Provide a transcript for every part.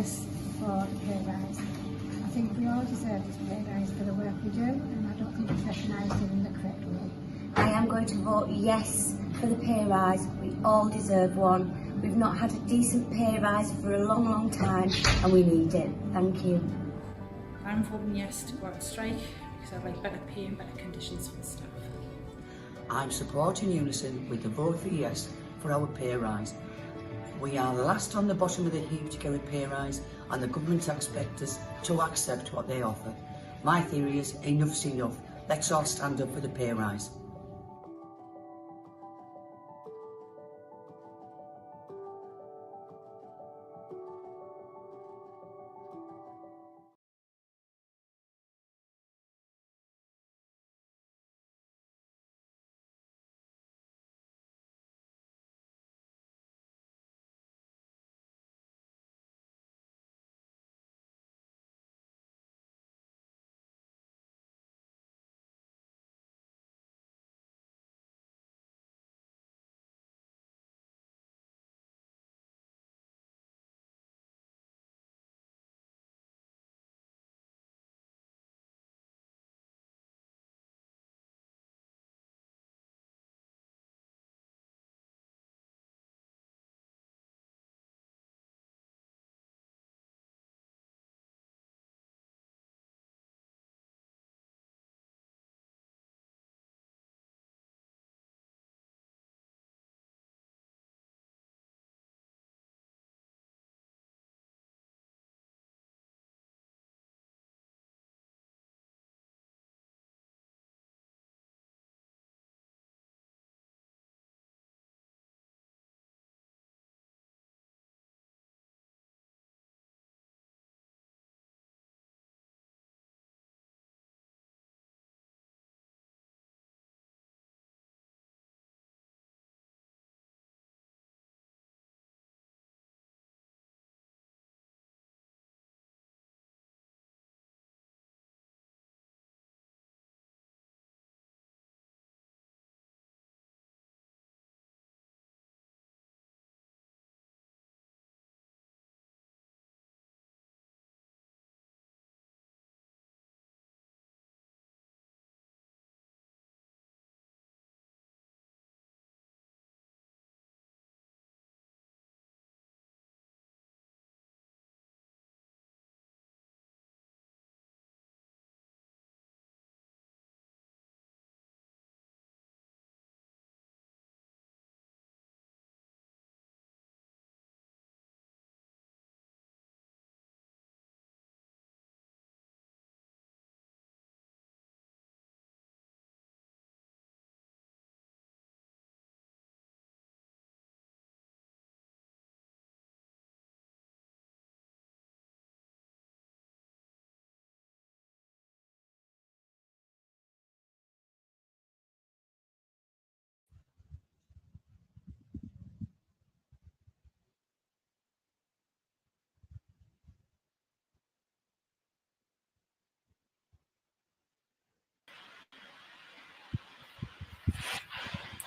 yes for the pay rise. I think we all deserve this pay rise for the work we do, and I don't think it's recognised in the correct way. I am going to vote yes for the pay rise. We all deserve one. We've not had a decent pay rise for a long, long time, and we need it. Thank you. I'm voting yes to go out strike because I like better pay and better conditions for the staff. I'm supporting Unison with the vote for yes for our pay rise. We are last on the bottom of the heap to get a pay rise, and the government expect us to accept what they offer. My theory is enough's enough. Let's all stand up for the pay rise.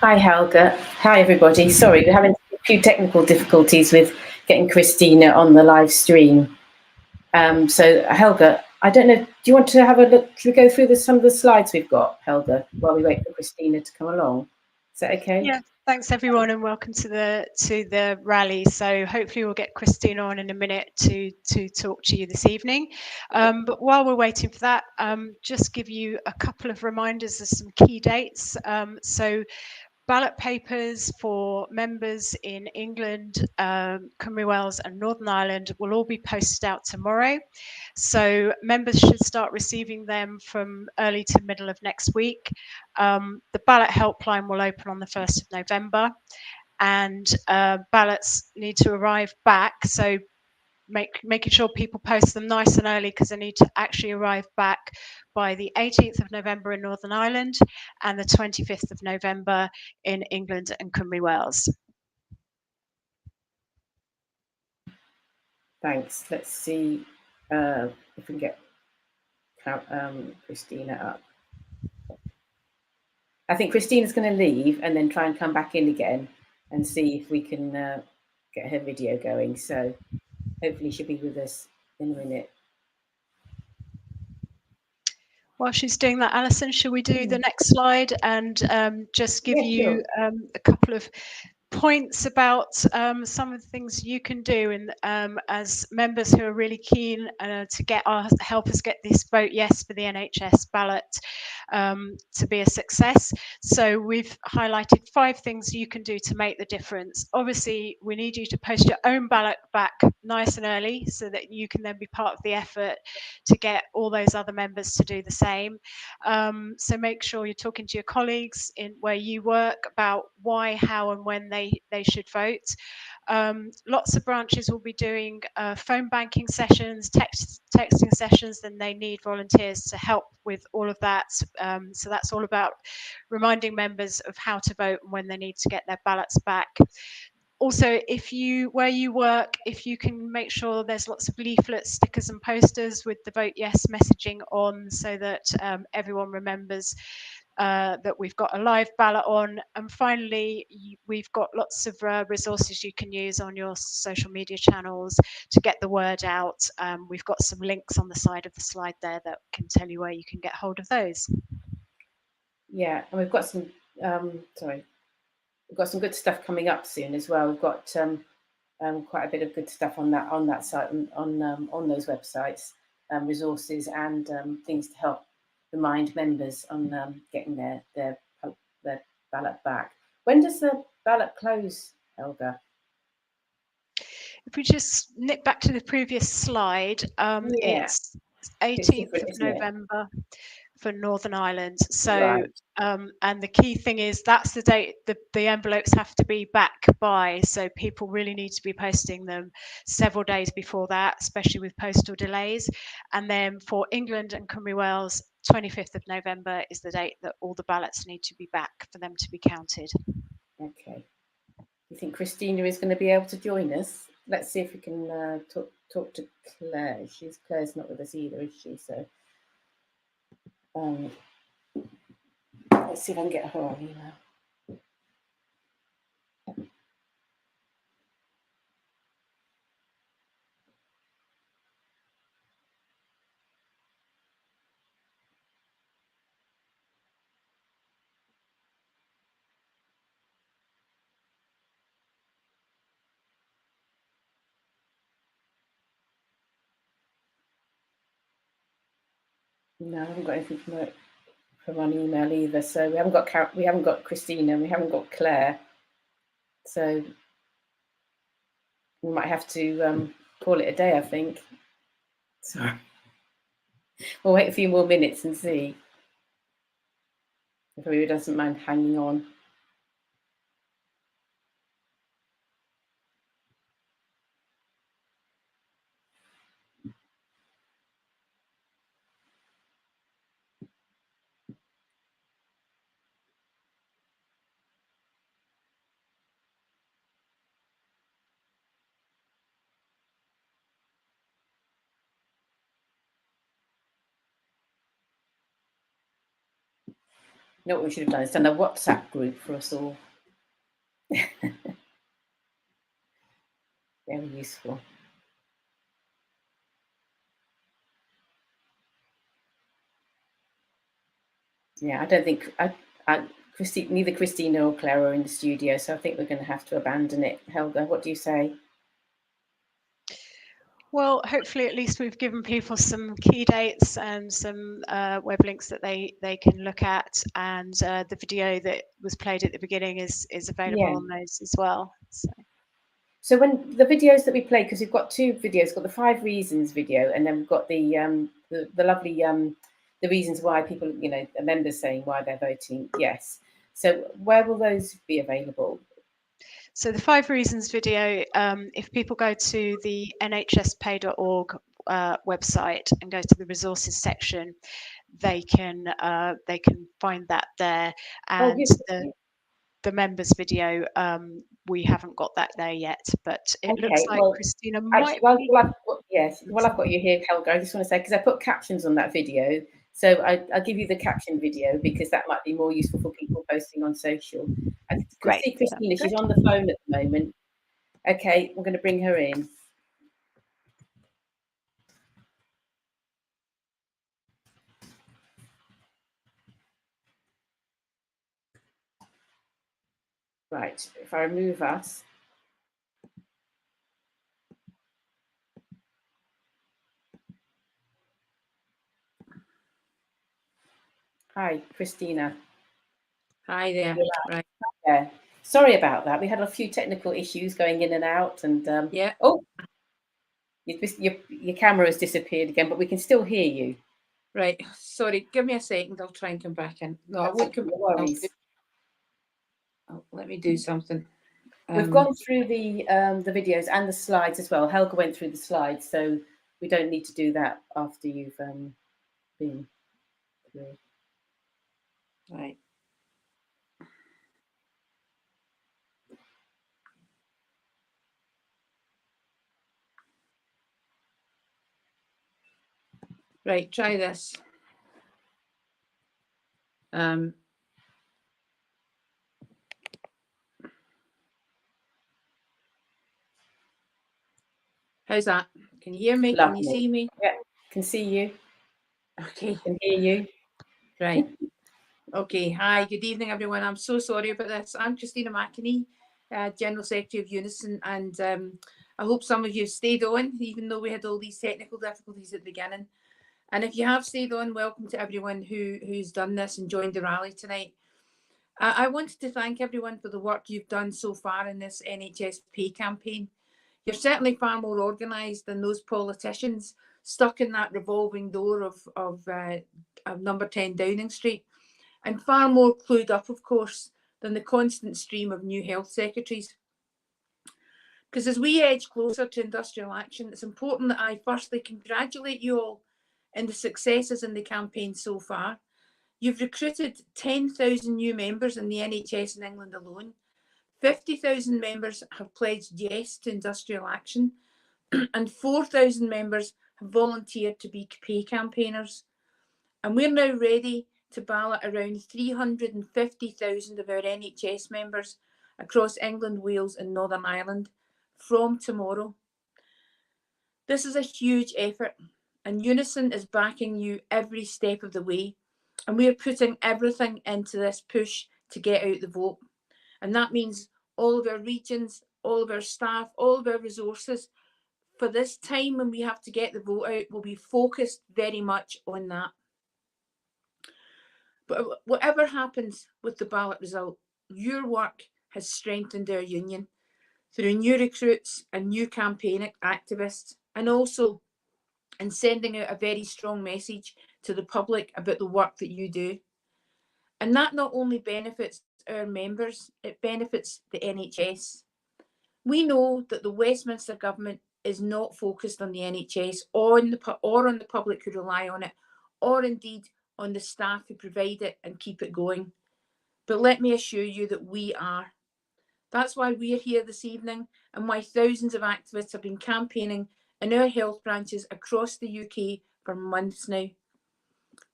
Hi Helga. Hi everybody. Sorry, we're having a few technical difficulties with getting Christina on the live stream. So Helga, I don't know, do you want to have a look, should we go through some of the slides we've got, Helga, while we wait for Christina to come along? Is that okay? Yeah, thanks everyone and welcome to the rally. So hopefully we'll get Christina on in a minute to talk to you this evening. But while we're waiting for that, just give you a couple of reminders of some key dates. So ballot papers for members in England, Cymru Wales and Northern Ireland will all be posted out tomorrow. So members should start receiving them from early to middle of next week. The ballot helpline will open on the 1st of November and ballots need to arrive back. So making sure people post them nice and early because they need to actually arrive back by the 18th of November in Northern Ireland and the 25th of November in England and Cymru Wales. Thanks. Let's see if we can get Christina up. I think Christina's going to leave and then try and come back in again and see if we can get her video going. So hopefully she'll be with us in a minute. While she's doing that, Alison, shall we do the next slide and just give you a couple of points about some of the things you can do as members who are really keen to help us get this vote yes for the NHS ballot to be a success. So we've highlighted 5 things you can do to make the difference. Obviously, we need you to post your own ballot back nice and early so that you can then be part of the effort to get all those other members to do the same. So make sure you're talking to your colleagues in where you work about why, how and when they should vote. Lots of branches will be doing phone banking sessions, texting sessions, and they need volunteers to help with all of that. So that's all about reminding members of how to vote and when they need to get their ballots back. Also, where you work, if you can make sure there's lots of leaflets, stickers and posters with the Vote Yes messaging on, so that everyone remembers that we've got a live ballot on. And finally, we've got lots of resources you can use on your social media channels to get the word out. We've got some links on the side of the slide there that can tell you where you can get hold of those. Yeah, and we've got some, we've got some good stuff coming up soon as well. We've got quite a bit of good stuff on that site, on those websites, resources and things to help remind members on getting their ballot back. When does the ballot close, Helga? If we just nip back to the previous slide, it's 18th of November for Northern Ireland. So, right. And the key thing is that's the date the envelopes have to be back by. So people really need to be posting them several days before that, especially with postal delays. And then for England and Cymru Wales, 25th of November is the date that all the ballots need to be back for them to be counted. Okay. You think Christina is going to be able to join us? Let's see if we can talk to Claire. Claire's not with us either, is she? So let's see if I can get her on email. No, I haven't got anything from on email either. So we haven't got Christina, we haven't got Claire. So we might have to call it a day, I think. So we'll wait a few more minutes and see if everybody doesn't mind hanging on. You know what we should have done is done a WhatsApp group for us all. Very useful. Yeah, I don't think neither Christina or Claire are in the studio, so I think we're going to have to abandon it. Helga, what do you say? Well, hopefully at least we've given people some key dates and some web links that they can look at, and the video that was played at the beginning is available on those as well. So when the videos that we play, because we've got 2 videos, we've got the 5 reasons video, and then we've got the lovely the reasons why people, the members saying why they're voting yes. So where will those be available? So the 5 reasons video, if people go to the nhspay.org website and go to the resources section, they can find that there. And the members video, we haven't got that there yet, but it looks like Christina might. While I've got you here, Helga, I just want to say, because I put captions on that video, so I'll give you the caption video because that might be more useful for people posting on social. I can see Christina, she's on the phone at the moment. Okay, I'm going to bring her in. Right, if I remove us. Hi, Christina. Hi there. Right. Yeah. Sorry about that. We had a few technical issues going in and out, and Yeah. oh, your camera has disappeared again, but we can still hear you. Right. Sorry. Give me a second. I'll try and come back in. No, I won't come. No worries. Let me do something. We've gone through the videos and the slides as well. Helga went through the slides, so we don't need to do that after you've been through. Right. Right. Try this. How's that? Can you hear me? Lovely. Can you see me? Yeah, can see you. Okay. Can hear you. Right. Okay. Hi. Good evening, everyone. I'm so sorry about this. I'm Christina McAnea, General Secretary of UNISON, and I hope some of you stayed on, even though we had all these technical difficulties at the beginning. And if you have stayed on, welcome to everyone who's done this and joined the rally tonight. I wanted to thank everyone for the work you've done so far in this NHS pay campaign. You're certainly far more organised than those politicians stuck in that revolving door of number 10 Downing Street, and far more clued up, of course, than the constant stream of new health secretaries. Because as we edge closer to industrial action, it's important that I firstly congratulate you all in the successes in the campaign so far. You've recruited 10,000 new members in the NHS in England alone. 50,000 members have pledged yes to industrial action, and 4,000 members have volunteered to be pay campaigners. And we're now ready to ballot around 350,000 of our NHS members across England, Wales and Northern Ireland from tomorrow. This is a huge effort, and Unison is backing you every step of the way. And we are putting everything into this push to get out the vote. And that means all of our regions, all of our staff, all of our resources for this time when we have to get the vote out will be focused very much on that. But whatever happens with the ballot result, your work has strengthened our union through new recruits and new campaign activists, and also in sending out a very strong message to the public about the work that you do. And that not only benefits our members, it benefits the NHS. We know that the Westminster government is not focused on the NHS or on the public who rely on it, or indeed on the staff who provide it and keep it going. But let me assure you that we are. That's why we're here this evening, and why thousands of activists have been campaigning in our health branches across the UK for months now.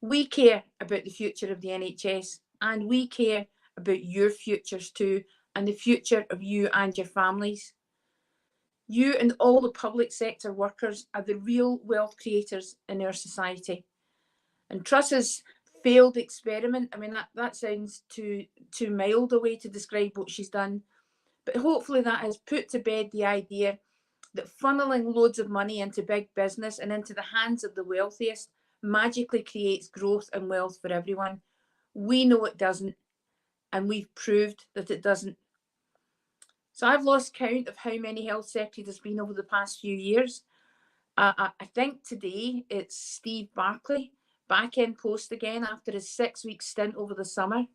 We care about the future of the NHS, and we care about your futures too, and the future of you and your families. You and all the public sector workers are the real wealth creators in our society. And Truss's failed experiment, I mean, that sounds too mild a way to describe what she's done, but hopefully that has put to bed the idea that funneling loads of money into big business and into the hands of the wealthiest magically creates growth and wealth for everyone. We know it doesn't, and we've proved that it doesn't. So I've lost count of how many health secretaries there's been over the past few years. I think today it's Steve Barclay, back in post again after his 6-week stint over the summer.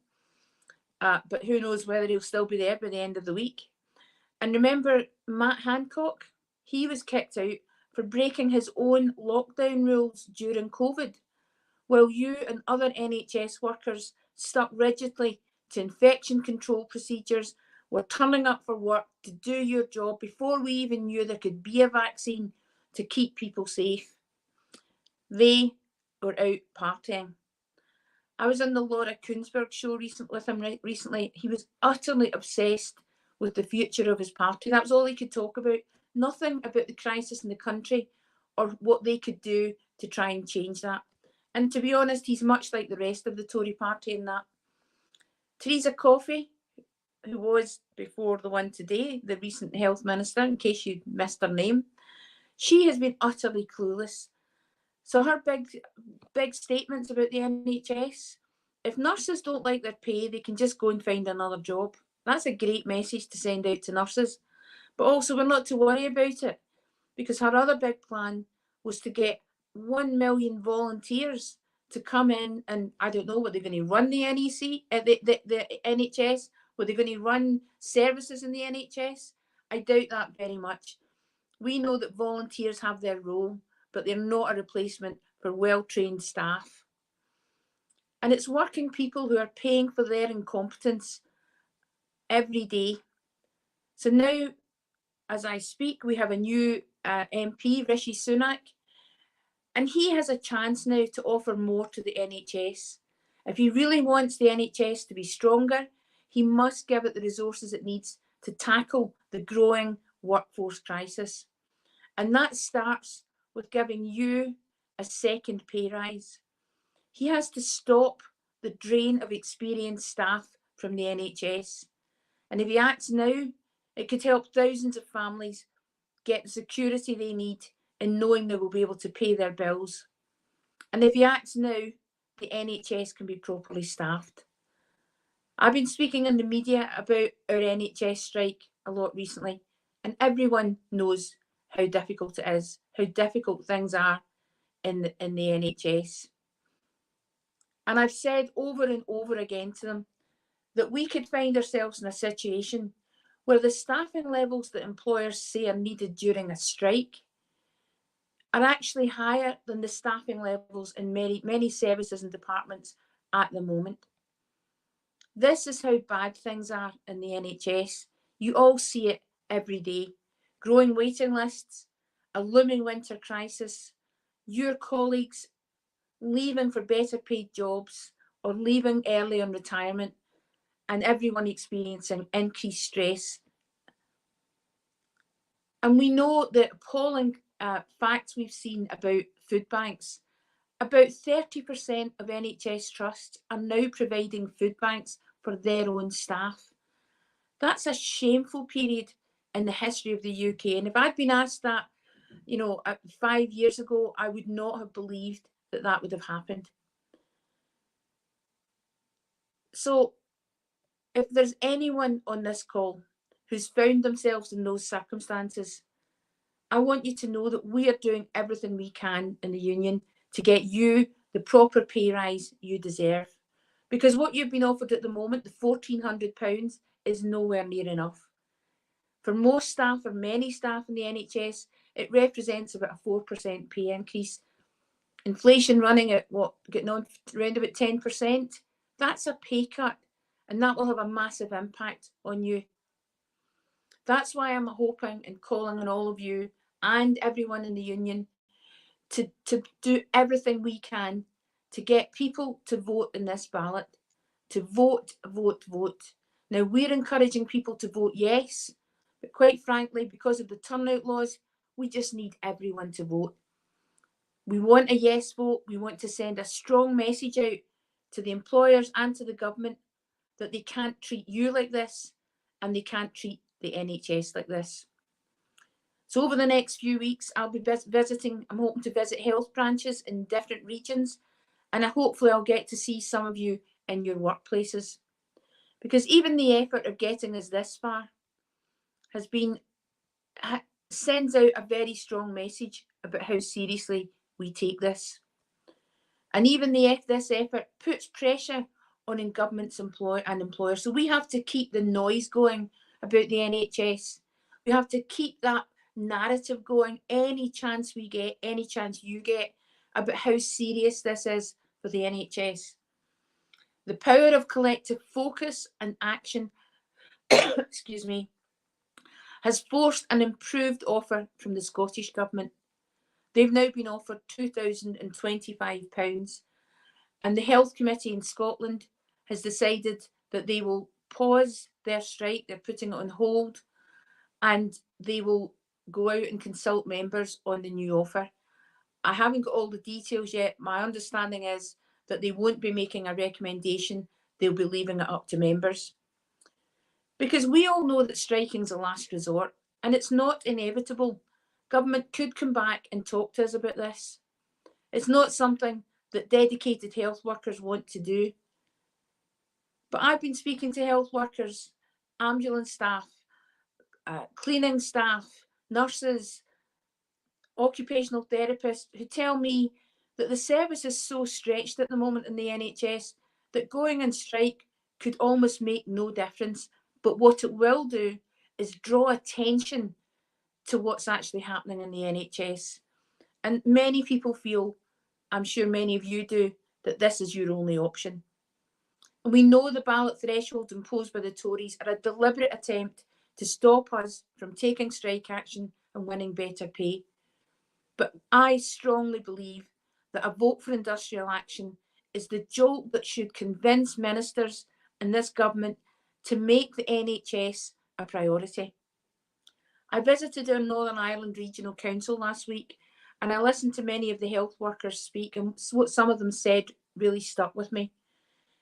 But who knows whether he'll still be there by the end of the week. And remember Matt Hancock? He was kicked out for breaking his own lockdown rules during COVID, while you and other NHS workers stuck rigidly to infection control procedures, were turning up for work to do your job before we even knew there could be a vaccine to keep people safe. They were out partying. I was on the Laura Kuenssberg show with him recently. He was utterly obsessed with the future of his party. That was all he could talk about. Nothing about the crisis in the country or what they could do to try and change that. And to be honest, he's much like the rest of the Tory party in that. Theresa Coffey, who was before the one today, the recent health minister, in case you missed her name, she has been utterly clueless. So her big statements about the NHS, if nurses don't like their pay, they can just go and find another job. That's a great message to send out to nurses. But also, we're not to worry about it, because her other big plan was to get 1 million volunteers to come in, and I don't know, were they going to run the the NHS? Were they going to run services in the NHS? I doubt that very much. We know that volunteers have their role, but they're not a replacement for well-trained staff. And it's working people who are paying for their incompetence every day. So now, as I speak, we have a new MP, Rishi Sunak, and he has a chance now to offer more to the NHS. If he really wants the NHS to be stronger, he must give it the resources it needs to tackle the growing workforce crisis. And that starts with giving you a second pay rise. He has to stop the drain of experienced staff from the NHS. And if he acts now, it could help thousands of families get the security they need in knowing they will be able to pay their bills. And if he acts now, the NHS can be properly staffed. I've been speaking in the media about our NHS strike a lot recently, and everyone knows how difficult it is, how difficult things are in the NHS. And I've said over and over again to them that we could find ourselves in a situation where the staffing levels that employers say are needed during a strike are actually higher than the staffing levels in many services and departments at the moment. This is how bad things are in the NHS. You all see it every day. Growing waiting lists, a looming winter crisis, your colleagues leaving for better paid jobs or leaving early on retirement, and everyone experiencing increased stress. And we know the appalling facts we've seen about food banks. About 30% of NHS trusts are now providing food banks for their own staff. That's a shameful period in the history of the UK. And if I'd been asked that, 5 years ago, I would not have believed that that would have happened. So if there's anyone on this call who's found themselves in those circumstances, I want you to know that we are doing everything we can in the union to get you the proper pay rise you deserve. Because what you've been offered at the moment, the £1,400, is nowhere near enough. For most staff, or many staff in the NHS, it represents about a 4% pay increase. Inflation running at getting on around about 10%, that's a pay cut, and that will have a massive impact on you. That's why I'm hoping and calling on all of you and everyone in the union to do everything we can to get people to vote in this ballot, to vote, vote, vote. Now, we're encouraging people to vote yes, but quite frankly, because of the turnout laws, we just need everyone to vote. We want a yes vote. We want to send a strong message out to the employers and to the government that they can't treat you like this, and they can't treat the NHS like this. So over the next few weeks, I'll be I'm hoping to visit health branches in different regions, and hopefully I'll get to see some of you in your workplaces. Because even the effort of getting us this far sends out a very strong message about how seriously we take this. And even this effort puts pressure on governments and employers. So we have to keep the noise going about the NHS. We have to keep that narrative going any chance we get, any chance you get, about how serious this is for the NHS. The power of collective focus and action excuse me, has forced an improved offer from the Scottish Government. They've now been offered £2,025, and the Health Committee in Scotland has decided that they will pause their strike. They're putting it on hold, and they will go out and consult members on the new offer. I haven't got all the details yet. My understanding is that they won't be making a recommendation. They'll be leaving it up to members. Because we all know that striking's a last resort and it's not inevitable. Government could come back and talk to us about this. It's not something that dedicated health workers want to do. But I've been speaking to health workers, ambulance staff, cleaning staff, nurses, occupational therapists who tell me that the service is so stretched at the moment in the NHS that going on strike could almost make no difference. But what it will do is draw attention to what's actually happening in the NHS. And many people feel, I'm sure many of you do, that this is your only option. And we know the ballot thresholds imposed by the Tories are a deliberate attempt to stop us from taking strike action and winning better pay. But I strongly believe that a vote for industrial action is the jolt that should convince ministers and this government to make the NHS a priority. I visited our Northern Ireland Regional Council last week and I listened to many of the health workers speak, and what some of them said really stuck with me.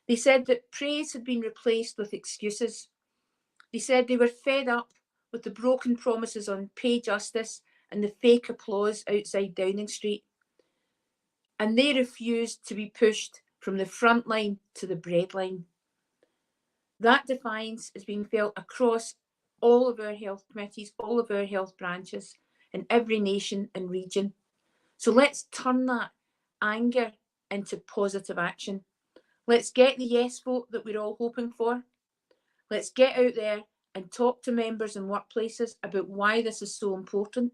They said that praise had been replaced with excuses. They said they were fed up with the broken promises on pay justice and the fake applause outside Downing Street. And they refused to be pushed from the front line to the breadline. That defiance is being felt across all of our health committees, all of our health branches in every nation and region. So let's turn that anger into positive action. Let's get the yes vote that we're all hoping for. Let's get out there and talk to members and workplaces about why this is so important.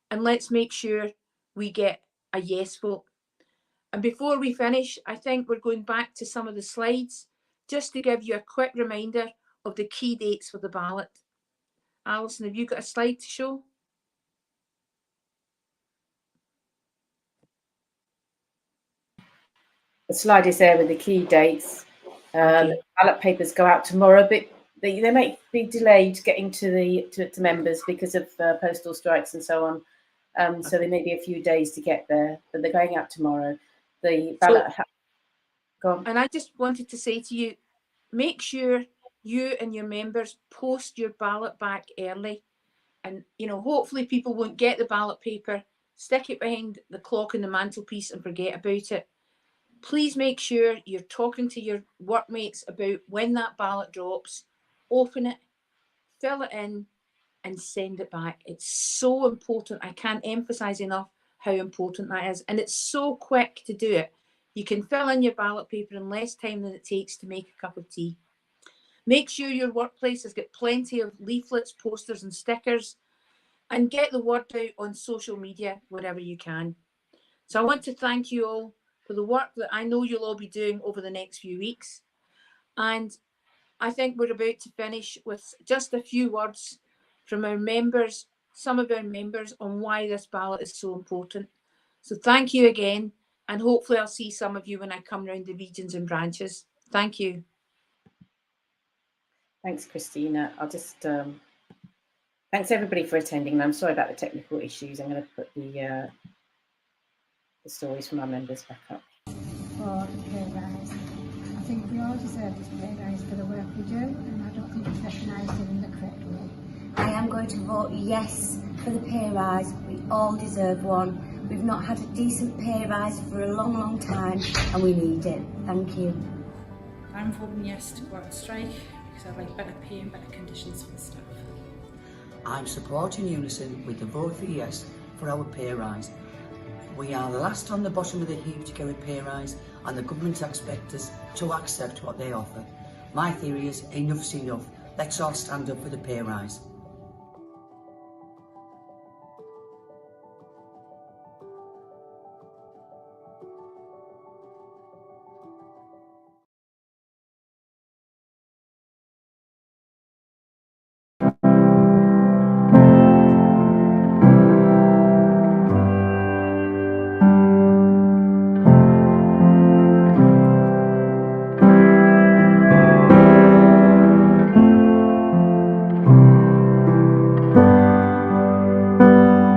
And let's make sure we get a yes vote. And before we finish, I think we're going back to some of the slides just to give you a quick reminder of the key dates for the ballot. Alison, have you got a slide to show? The slide is there with the key dates. The ballot papers go out tomorrow, but they may be delayed getting to members because of postal strikes and so on. So there may be a few days to get there, but they're going out tomorrow. The ballot. Go on. And I just wanted to say to you, make sure you and your members post your ballot back early. And, you know, hopefully people won't get the ballot paper, stick it behind the clock on the mantelpiece and forget about it. Please make sure you're talking to your workmates about when that ballot drops, open it, fill it in and send it back. It's so important. I can't emphasize enough how important that is. And it's so quick to do it. You can fill in your ballot paper in less time than it takes to make a cup of tea. Make sure your workplace has got plenty of leaflets, posters and stickers, and get the word out on social media wherever you can. So I want to thank you all for the work that I know you'll all be doing over the next few weeks. And I think we're about to finish with just a few words from our members, some of our members, on why this ballot is so important. So thank you again, and hopefully I'll see some of you when I come round the regions and branches. Thank you. Thanks, Christina. I'll just thanks everybody for attending. I'm sorry about the technical issues. I'm going to put the stories from our members back up. For the pay rise. I think we all deserve this pay rise for the work we do, and I don't think it's recognised in the correct way. I am going to vote yes for the pay rise. We all deserve one. We've not had a decent pay rise for a long, long time, and we need it. Thank you. I'm voting yes to go out strike because I'd like better pay and better conditions for the staff. I'm supporting Unison with the vote for yes for our pay rise. We are last on the bottom of the heap to get a pay rise, and the government expect us to accept what they offer. My theory is enough's enough. Let's all stand up for the pay rise.